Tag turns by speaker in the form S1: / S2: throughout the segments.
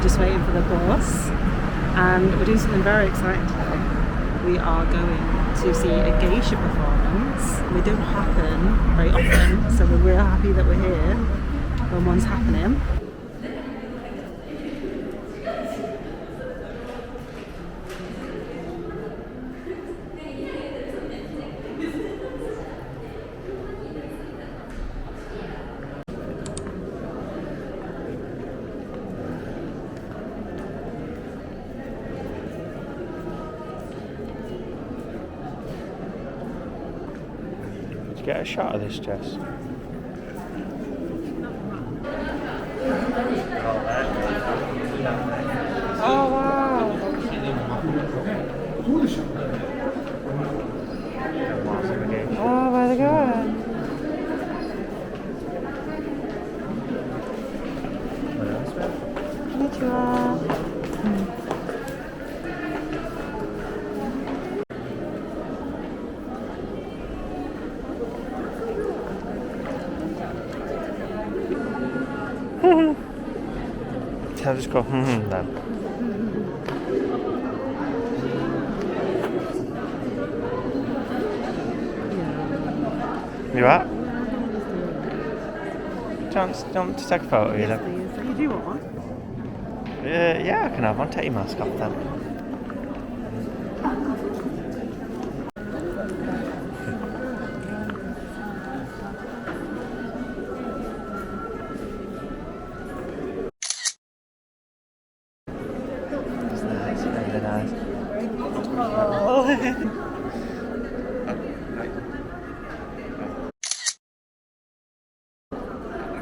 S1: just waiting for the bus, and we're doing something very exciting today. We are going to see a geisha performance. They don't happen very often, so we're real happy that we're here when one's happening.
S2: Get a shot of this, Jess.
S1: Oh wow! Oh, where are they going? Konnichiwa.
S2: I'll just go, then. You at? Do you want to take a photo of you then?
S1: So you do want one?
S2: Yeah, I can have one. Take your mask off then.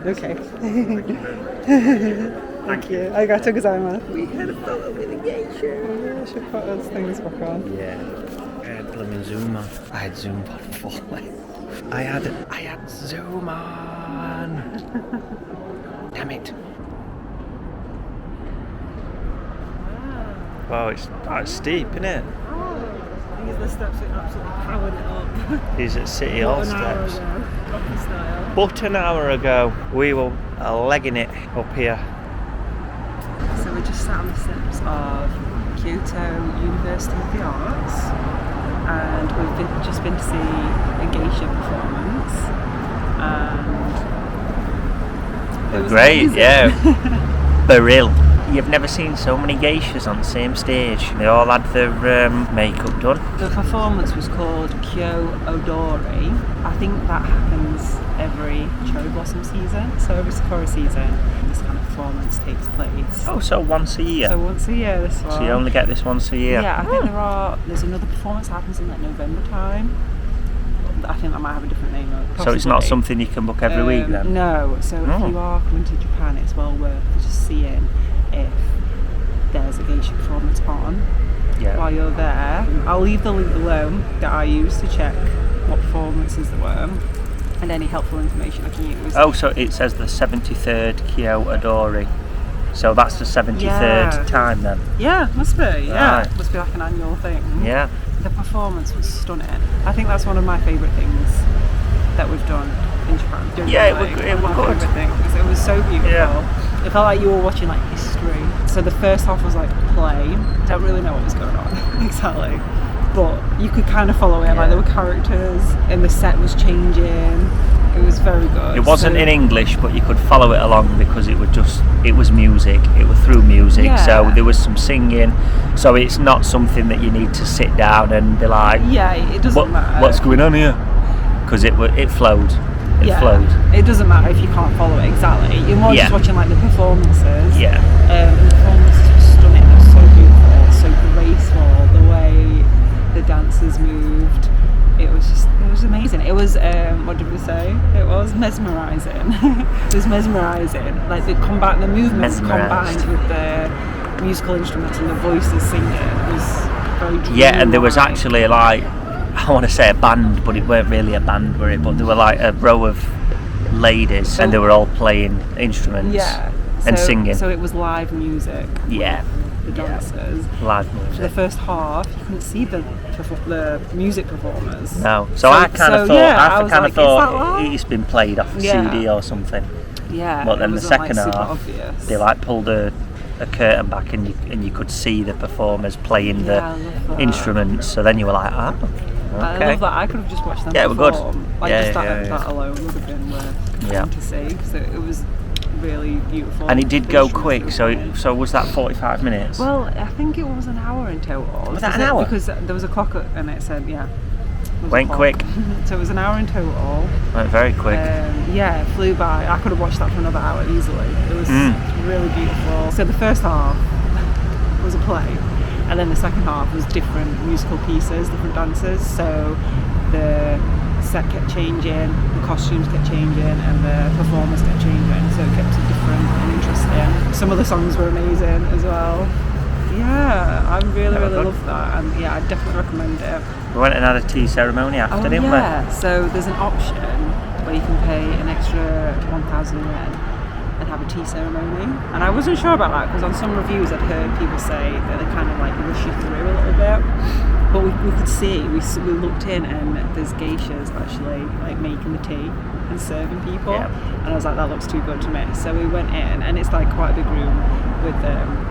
S1: Okay. Thank you. Arigatou gozaimasu. We had a photo with a geisha. Yeah, I should put those things back on.
S2: Yeah. I had blooming Zoom on. I had Zoom on fully. I had Zoom on. Damn it. Wow, it's steep, isn't it?
S1: Oh, these are the steps that absolutely powered it up.
S2: These are City Hall steps.
S1: Style.
S2: But an hour ago, we were legging it up here.
S1: So we're just sat on the steps of Kyoto University of the Arts, and we've just been to see a geisha performance, and it was
S2: great,
S1: amazing.
S2: yeah. Imperial. You've never seen so many geishas on the same stage. They all had their makeup done.
S1: The performance was called Kyo Odori. I think that happens every cherry blossom season, so every sakura season this kind of performance takes place.
S2: Oh, so once a year?
S1: So once a year, this one.
S2: So you only get this once a year?
S1: Yeah, I think there's another performance that happens in like November time. I think that might have a different name. Possibly.
S2: So it's not something you can book every week then?
S1: No, so if you are coming to Japan, it's well worth just seeing if there's a geisha performance on while you're there. I'll leave the link below that I used to check what performances there were and any helpful information I can use.
S2: Oh, so it says the 73rd Kyo Odori. So that's the 73rd time then?
S1: Yeah, must be. Yeah,
S2: Right.
S1: must be like an annual thing.
S2: Yeah.
S1: The performance was stunning. I think that's one of my favourite things that we've done in Japan.
S2: Yeah, it was good.
S1: It was so beautiful.
S2: Yeah.
S1: It felt like you were watching like history. So the first half was like play. Don't really know what was going on exactly, but you could kind of follow it. Like there were characters, and the set was changing. It was very good.
S2: It wasn't in English, but you could follow it along because it was music. It was through music, so there was some singing. So it's not something that you need to sit down and be like,
S1: it doesn't matter.
S2: What's going on here? Because it flowed. It flowed.
S1: It doesn't matter if you can't follow it exactly. You're more just watching like the performances.
S2: Yeah.
S1: The performances were stunning. It was so beautiful, so graceful. The way the dancers moved. It was amazing. It was what did we say? It was mesmerising. It was mesmerising. Like the movements combined with the musical instruments and the voices singing. It was very dreamlike.
S2: Yeah, and there was actually like, I want to say a band, but it weren't really a band, were it? But there were like a row of ladies, and they were all playing instruments and singing.
S1: So it was live music.
S2: Yeah.
S1: The dancers.
S2: Live music.
S1: For the first half, you couldn't see the music performers.
S2: No. So I kind of thought it's been played off a CD or something.
S1: Yeah.
S2: But then
S1: it
S2: the
S1: wasn't,
S2: second
S1: like, super
S2: half,
S1: obvious.
S2: they like pulled a curtain back and you could see the performers playing
S1: Yeah, I love
S2: the
S1: that.
S2: instruments. So then you were like, ah,
S1: I
S2: okay.
S1: love that. I could have just watched them
S2: Yeah, it was
S1: perform.
S2: good.
S1: Like,
S2: Yeah,
S1: just
S2: yeah,
S1: that alone would have been worth
S2: Yeah.
S1: coming to see, because it was really beautiful.
S2: And it did
S1: The
S2: go
S1: instruments
S2: quick.
S1: they were
S2: So
S1: playing.
S2: so was that 45 minutes?
S1: Well, I think it was an hour in total.
S2: Was that an hour?
S1: Because there was a clock and it said, yeah. there was a
S2: Went
S1: clock.
S2: quick.
S1: So it was an hour in total.
S2: Went very quick.
S1: Yeah, it flew by. I could have watched that for another hour easily. It was really beautiful. So the first half was a play, and then the second half was different musical pieces, different dances. So the set kept changing, the costumes kept changing, and the performers kept changing. So it kept it different and interesting. Some of the songs were amazing as well. Yeah, I really love that, and yeah, I definitely recommend it.
S2: We went and had a tea ceremony after, didn't
S1: Yeah, so there's an option where you can pay an extra 1,000 yen and have a tea ceremony. And I wasn't sure about that because on some reviews I'd heard people say that they kind of like rush you through a little bit. But we could see, we looked in and there's geishas actually like making the tea and serving people.
S2: Yeah.
S1: And I was like, that looks too good to me. So we went in and it's like quite a big room with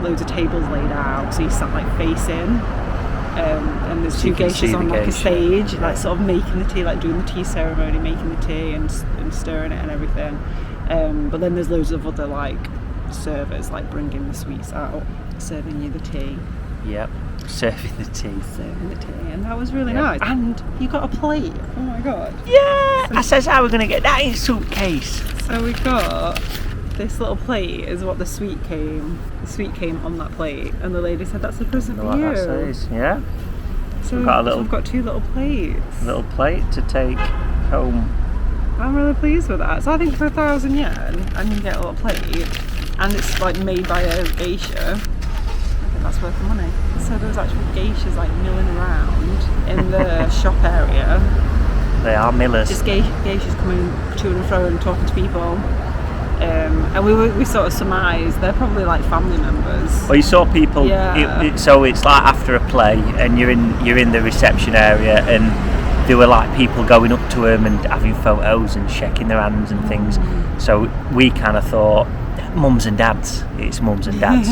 S1: loads of tables laid out. So you sat like facing. And there's
S2: So
S1: two
S2: you can see
S1: geishas
S2: the
S1: on like a
S2: geisha.
S1: stage, like sort of making the tea, like doing the tea ceremony, making the tea and stirring it and everything. But then there's loads of other like servers like bringing the sweets out, serving you the tea.
S2: Yep. Serving the tea.
S1: Serving the tea, and that was really
S2: Yep.
S1: nice. And you got a plate. Oh my god.
S2: Yeah! I says how we're going to get that in suitcase.
S1: So we got this little plate is what the sweet came. The sweet came on that plate, and the lady said that's a present
S2: Know
S1: for
S2: what
S1: you.
S2: that says, yeah.
S1: So
S2: we've got a little-
S1: we've got two little plates.
S2: Little plate to take home.
S1: I'm really pleased with that. So I think for 1,000 yen, I can get a little plate, and it's like made by a geisha. I think that's worth the money. So there was actual geishas like milling around in the shop area.
S2: They are millers.
S1: Just geishas coming to and fro and talking to people. And we sort of surmised they're probably like family members.
S2: Well, you saw people.
S1: Yeah.
S2: So it's like after a play, and you're in the reception area, and there were like people going up to them and having photos and shaking their hands and things. So we kind of thought, mums and dads. It's mums and dads.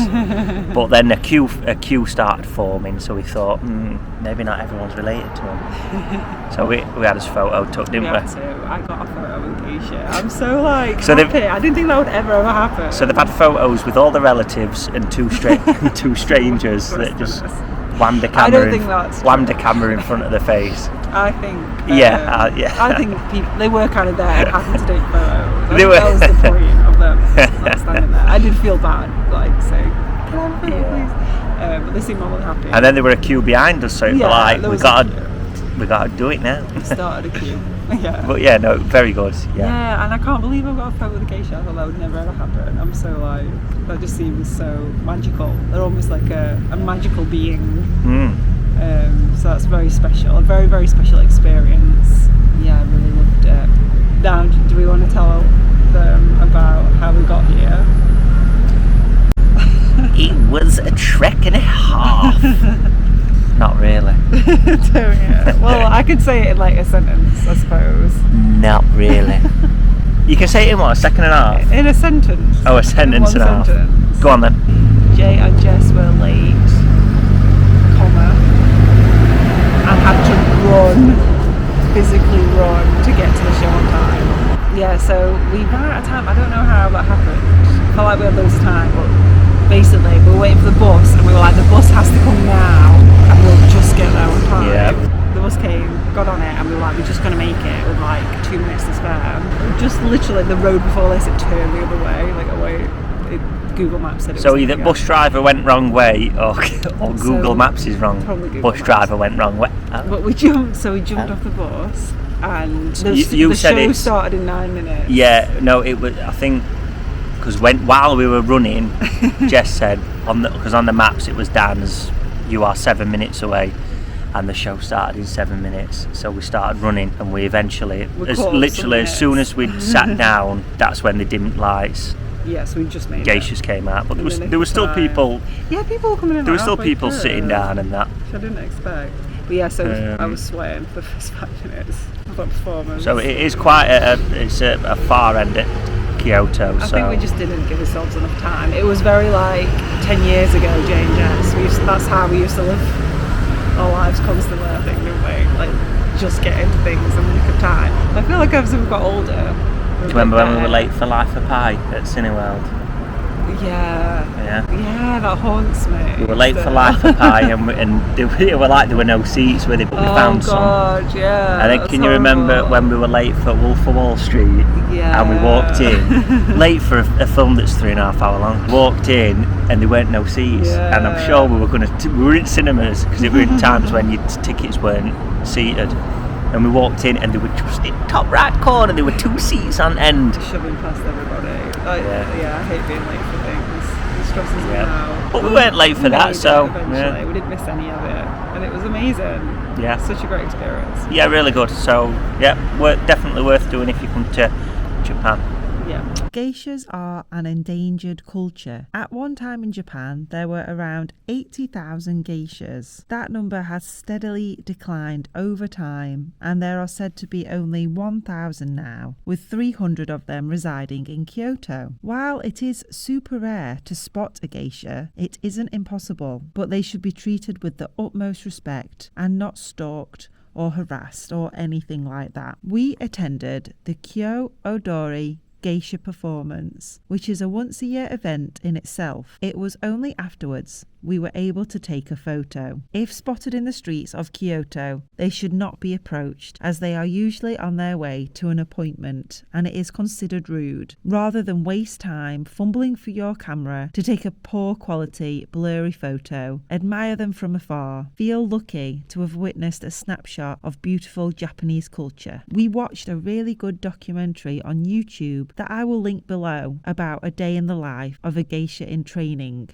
S2: But then a queue started forming, so we thought maybe not everyone's related to them. So we had his photo took, didn't we?
S1: Had to. I got a photo with geisha. I'm so like
S2: So
S1: happy. I didn't think that would ever happen.
S2: So they've had photos with all the relatives and two strangers that just whammed a camera.
S1: I don't think that's
S2: whammed a camera in front of their face.
S1: I think.
S2: Yeah.
S1: I think people, they were kind of there, happy to take photos.
S2: They were.
S1: That was the point of them not standing there. I did feel bad, like saying, "Can I have a photo, please?" But they seemed more than happy.
S2: And then there were a queue behind us, so it was like
S1: there
S2: we
S1: was
S2: got to do it now.
S1: We started a queue. Yeah.
S2: But yeah, no, very good. Yeah.
S1: And I can't believe I've got a photo with a geisha. I thought that would never ever happen. I'm so like, that just seems so magical. They're almost like a magical being. So that's very special, a very, very special experience. Yeah, I really loved it. Now, do we want to tell them about how we got here?
S2: It was a trek and a half. Not really.
S1: Well, I could say it in like a sentence, I suppose.
S2: Not really. You can say it in what, a second and a half?
S1: In a sentence.
S2: Oh, a sentence and a half.
S1: Sentence.
S2: Go on then.
S1: Jay and Jess were late, comma, and had to physically run to get to the show on time. Yeah, so we ran out of time. I don't know how that happened. I felt like we had loads of time, but basically we were waiting for the bus and we were like, the bus has to come now and we'll just get there on time.
S2: Yeah.
S1: The bus came, got on it, and we were like, we're just going to make it with like 2 minutes to spare. Just literally the road before this, it turned the other way, like away. Google Maps said it
S2: So
S1: was
S2: either
S1: something
S2: bus
S1: else.
S2: driver went wrong way or Google Maps is wrong.
S1: Probably Google
S2: Bus
S1: Maps.
S2: driver went wrong way.
S1: But we jumped off the bus, and the
S2: You said
S1: show
S2: it's-
S1: started in 9 minutes.
S2: Yeah, no, it was. I think because while we were running, Jess said because on the maps it was down as you are 7 minutes away, and the show started in 7 minutes. So we started running, and we eventually, as soon as we sat down, that's when the dim lights.
S1: Yes, we just made
S2: Geishas
S1: it.
S2: came out, but
S1: And
S2: there was still
S1: time.
S2: people.
S1: Yeah, people were coming in.
S2: There were still
S1: halfway
S2: people
S1: through,
S2: sitting down and that.
S1: which I didn't expect. But yeah, so I was sweating for the first 5 minutes of that performance.
S2: So it is quite it's a far end at Kyoto.
S1: I think we just didn't give ourselves enough time. It was very like 10 years ago, Jane. That's how we used to live our lives constantly, I think, didn't we? Like, just get into things in the nick of time. I feel like as we've got older...
S2: Do you remember when we were late for Life of Pi at Cineworld?
S1: Yeah, that haunts me.
S2: We were late for Life of Pi, and there were no seats with it, but we found some.
S1: Oh God, yeah.
S2: And then can you remember when we were late for Wolf of Wall Street?
S1: Yeah.
S2: And we walked in, late for a film that's 3.5 hours long. Walked in, and there weren't no seats.
S1: Yeah.
S2: And I'm sure we were in cinemas because it were in times when your tickets weren't seated. And we walked in, and they were just in top right corner. There were 2 seats on end.
S1: Shoving past everybody. Yeah, I hate being late for things. It stresses me out.
S2: But we weren't late for that, so
S1: eventually we didn't miss any of it, and it was amazing.
S2: Yeah,
S1: such a great experience.
S2: Yeah, really good. So definitely worth doing if you come to Japan.
S1: Yeah.
S3: Geishas are an endangered culture. At one time in Japan, there were around 80,000 geishas. That number has steadily declined over time, and there are said to be only 1,000 now, with 300 of them residing in Kyoto. While it is super rare to spot a geisha, it isn't impossible, but they should be treated with the utmost respect and not stalked or harassed or anything like that. We attended the Kyo Odori geisha performance, which is a once-a-year event in itself. It was only afterwards we were able to take a photo. If spotted in the streets of Kyoto, they should not be approached, as they are usually on their way to an appointment, and it is considered rude. Rather than waste time fumbling for your camera to take a poor quality, blurry photo, admire them from afar. Feel lucky to have witnessed a snapshot of beautiful Japanese culture. We watched a really good documentary on YouTube that I will link below about a day in the life of a geisha in training.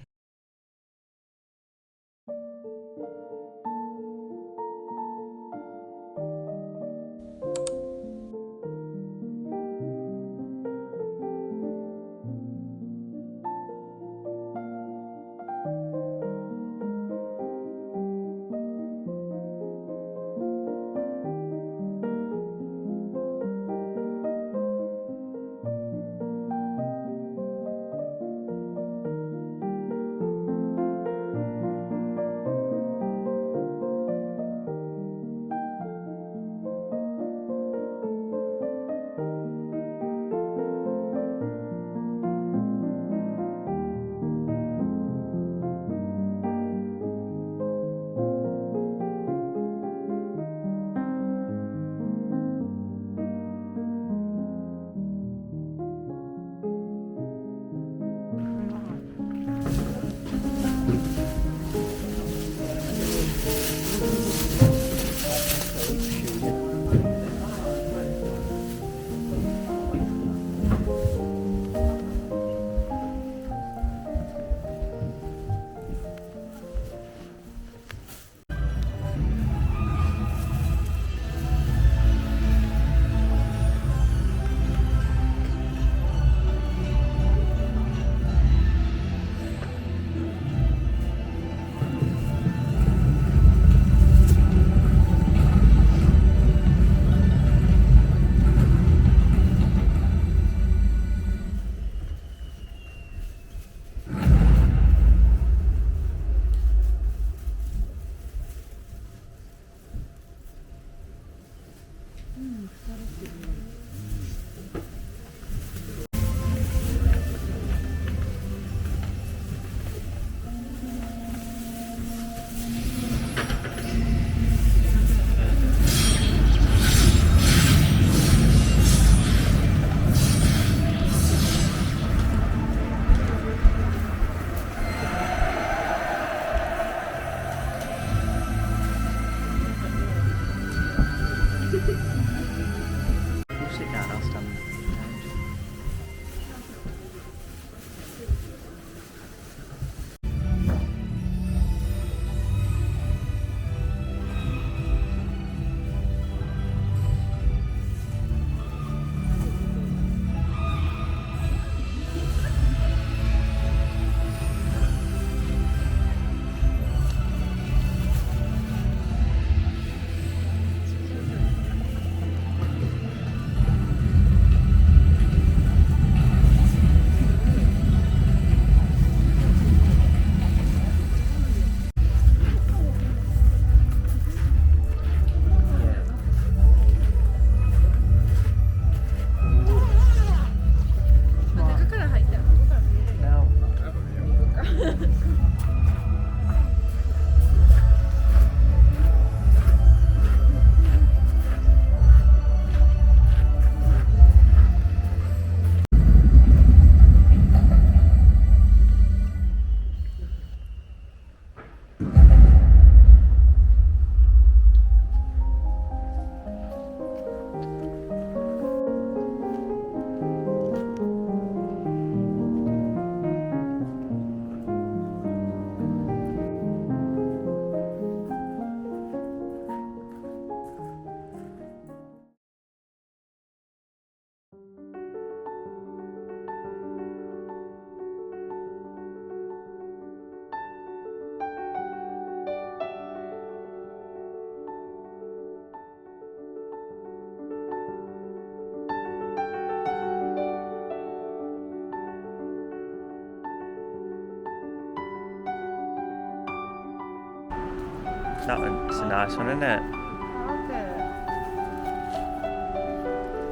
S2: It's a nice one, isn't it?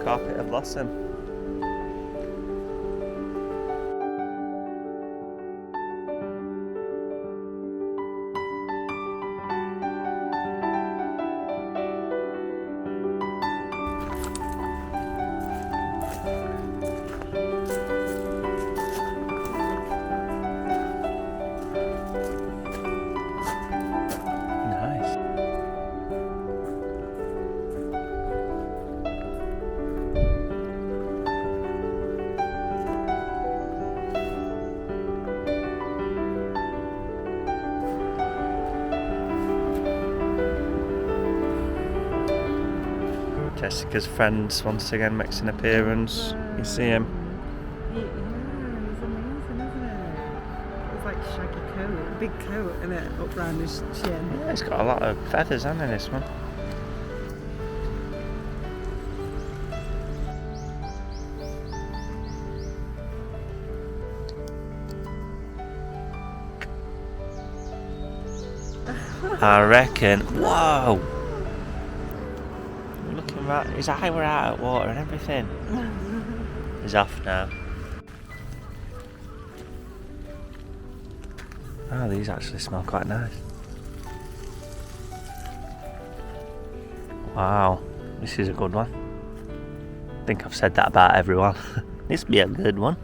S2: Carpet of blossom. Jessica's friends once again makes an appearance. You see him?
S1: Yeah, it's amazing, isn't it? It's like shaggy coat, big coat, and it up round his chin.
S2: Yeah, he's got a lot of feathers, hasn't he, this one? I reckon. Whoa! Looking right, his eye were out of water and everything. He's off now. Oh, these actually smell quite nice. Wow, this is a good one. I think I've said that about everyone. This will be a good one.